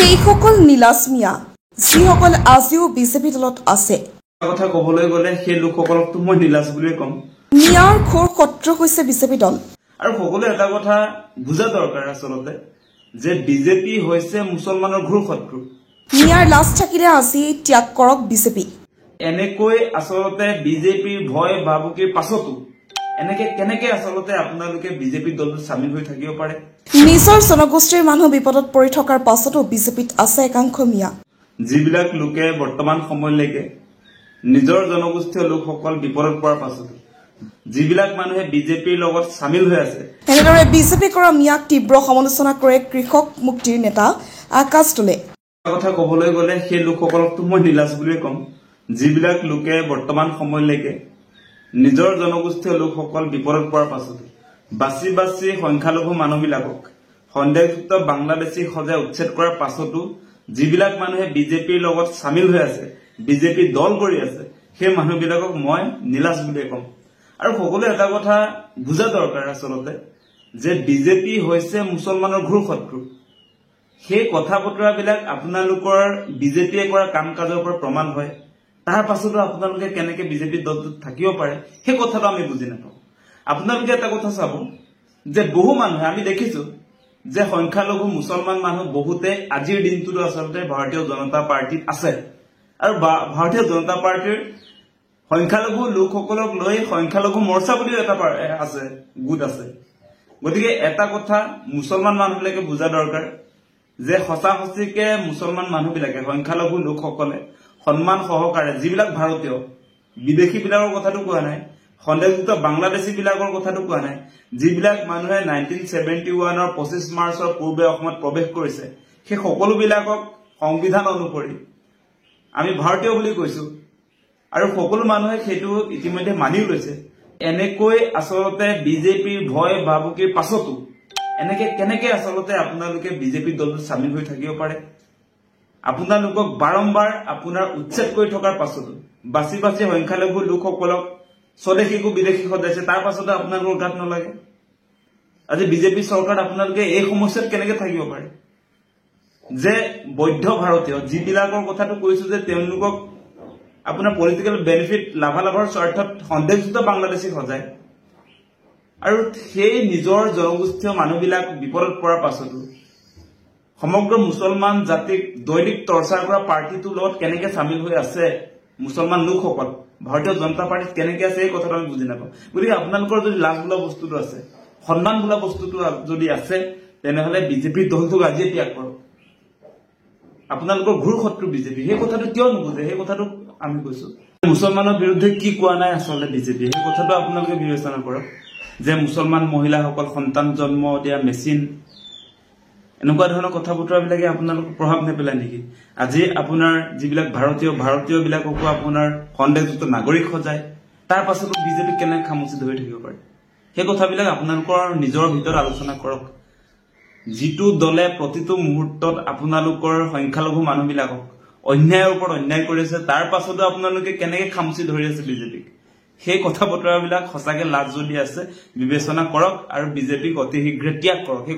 সেইসকল নীলাজ মিয়া যিসকল আজিও বিজেপি দলত আছে কথা কবলৈ গলে সেই লোকসকলক তো মই নীলাজ বুলি কম মিয়াৰ ঘোৰ শত্ৰু হৈছে বিজেপি দল আৰু সকলোৱে এটা কথা বুজা দৰকাৰ আচলতে যে বিজেপি হৈছে মুছলমানৰ ঘোৰ শত্ৰু মিয়াৰ লাজ থাকিলে আজি ত্যাগ কৰক বিজেপি এনেকৈ আচলতে বিজেপিৰ ভয় ভাবুকিৰ পাছতো এনেকে কেনেকে আচলতে আপোনালোকে বিজেপি দলত সামিল হৈ থাকিব পাৰে নিজৰ জনগোষ্ঠীৰ মানুহ বিপদত পৰি থকাৰ পাছতো বিজেপিত আছে একাংশ মিয়া যিবিলাক লোকে বৰ্তমান সময়লৈকে নিজৰ জনগোষ্ঠীয় লোকসকল বিপদত পৰাৰ পাছতো যিবিলাক মানুহে বিজেপিৰ লগত সামিল হৈ আছে এনেদৰে বিজেপি কৰা মিয়াক তীব্ৰ সমালোচনা কৰে কৃষক মুক্তিৰ নেতা আকাশ দলে কথা কবলৈ গলে সেই লোকসকলক তো মই নীলাজ বুলি কম যিবিলাক লোকে বৰ্তমান সময়লৈকে নিজৰ জনগোষ্ঠীয় লোকসকল বিপদত পৰাৰ পাছতো বাছি বাছি সংখ্যালঘু মানুহবিলাকক সন্দেহযুক্ত বাংলাদেশী সজাই উচ্ছেদ কৰাৰ পাছতো যিবিলাক মানুহে বিজেপিৰ লগত সামিল হৈ আছে বিজেপি দল কৰি আছে সেই মানুহবিলাকক মই নীলাজ বুলি কম আৰু সকলোৱে এটা কথা বুজা দৰকাৰ আচলতে যে বিজেপি হৈছে মুছলমানৰ ঘোৰ শত্ৰু সেই কথা বতৰাবিলাক আপোনালোকৰ বিজেপিয়ে কৰা কাম কাজৰ পৰা প্ৰমাণ হয় তাৰ পাছতো আপোনালোকে কেনেকে বিজেপি দলটোত থাকিব পাৰে সেই কথাটো আমি বুজি নাপাওঁ আপোনালোকে এটা কথা চাব যে বহু মানুহে আমি দেখিছো যে সংখ্যালঘু মুছলমান মানুহ বহুতে আজিৰ দিনটোতো আচলতে ভাৰতীয় জনতা পাৰ্টিত আছে আৰু ভাৰতীয় জনতা পাৰ্টিৰ সংখ্যালঘু লোকসকলক লৈ সংখ্যালঘু মৰ্চা বুলিও এটা আছে গোট আছে গতিকে এটা কথা মুছলমান মানুহবিলাকে বুজা দৰকাৰ যে সঁচা সঁচিকে মুছলমান মানুহবিলাকে সংখ্যালঘু লোকসকলে সন্মান সহকাৰে যিবিলাক ভাৰতীয় বিদেশী বিলাকৰ কথাটো কোৱা নাই সন্দেহযুক্ত বাংলাদেশী বিলাকৰ কথাটো কোৱা নাই যিবিলাক মানুহে 1971 ৰ 25 মাৰ্চৰ পূৰ্বে অসমত প্ৰৱেশ কৰিছে সেই সকলো বিলাকক সংবিধান অনুসৰি আমি ভাৰতীয় বুলি কৈছো আৰু সকলো মানুহে সেইটো ইতিমধ্যে মানি লৈছে এনেকৈ আচলতে বিজেপিৰ ভয় ভাবুকিৰ পাছতো এনেকে কেনেকে আচলতে আপোনালোকে বিজেপি দলত সামিল হৈ থাকিব পাৰে আপোনালোকক বাৰম্বাৰ আপোনাৰ উচ্ছেদ কৰি থকাৰ পাছতো বাছি বাছি সংখ্যালঘু লোকসকলক স্বদেশীকো বিদেশী সদাইছে তাৰ পাছতো আপোনালোকৰ গাত নলাগে আজি বিজেপি চৰকাৰ আপোনালোকে এই সমস্যাত কেনেকে থাকিব পাৰে যে বৈধ ভাৰতীয় যিবিলাকৰ কথাটো কৈছো যে তেওঁলোকক আপোনাৰ পলিটিক্যাল বেনিফিট লাভালাভৰ স্বাৰ্থত সন্দেহযুক্ত বাংলাদেশী সজায় আৰু সেই নিজৰ জনগোষ্ঠীয় মানুহবিলাক বিপদত পৰাৰ পাছতো সমগ্ৰ মুছলমান জাতিক দৈনিক টৰ্চাৰ কৰা পাৰ্টিটোৰ লগত কেনেকে সামিল হৈ আছে মুছলমান লোকসকল ভাৰতীয় জনতা পাৰ্টিত কেনেকে আছে এই কথাটো আমি বুজি নাপাওঁ গতিকে আপোনালোকৰ যদি লাজ বোলা বস্তুটো আছে সন্মান বোলা বস্তুটো যদি আছে তেনেহলে বিজেপি দলটোক আজিয়ে ত্যাগ কৰক আপোনালোকৰ ঘোৰ শত্ৰু বিজেপি সেই কথাটো কিয় নুবুজে সেই কথাটো আমি কৈছো মুছলমানৰ বিৰুদ্ধে কি কোৱা নাই আচলতে বিজেপি সেই কথাটো আপোনালোকে বিবেচনা কৰক যে মুছলমান মহিলাসকল সন্তান জন্ম দিয়া মেচিন এনেকুৱা ধৰণৰ কথা বতৰাবিলাকে আপোনালোকক প্ৰভাৱ নেপেলায় নেকি আজি আপোনাৰ যিবিলাক ভাৰতীয় বিলাককো আপোনাৰ সন্দেহযুক্ত নাগৰিক সজায় তাৰ পাছতো বিজেপি কেনে খামুচি ধৰি থাকিব পাৰে সেই কথাবিলাক আপোনালোকৰ নিজৰ ভিতৰত আলোচনা কৰক যিটো দলে প্ৰতিটো মুহূৰ্তত আপোনালোকৰ সংখ্যালঘু মানুহবিলাকক অন্যায়ৰ ওপৰত অন্যায় কৰিছে তাৰ পাছতো আপোনালোকে কেনেকে খামুচি ধৰি আছে বিজেপিক সেই কথা বতৰাবিলাক সঁচাকে লাজ যদি আছে বিবেচনা কৰক আৰু বিজেপিক অতি শীঘ্ৰে ত্যাগ কৰক সেই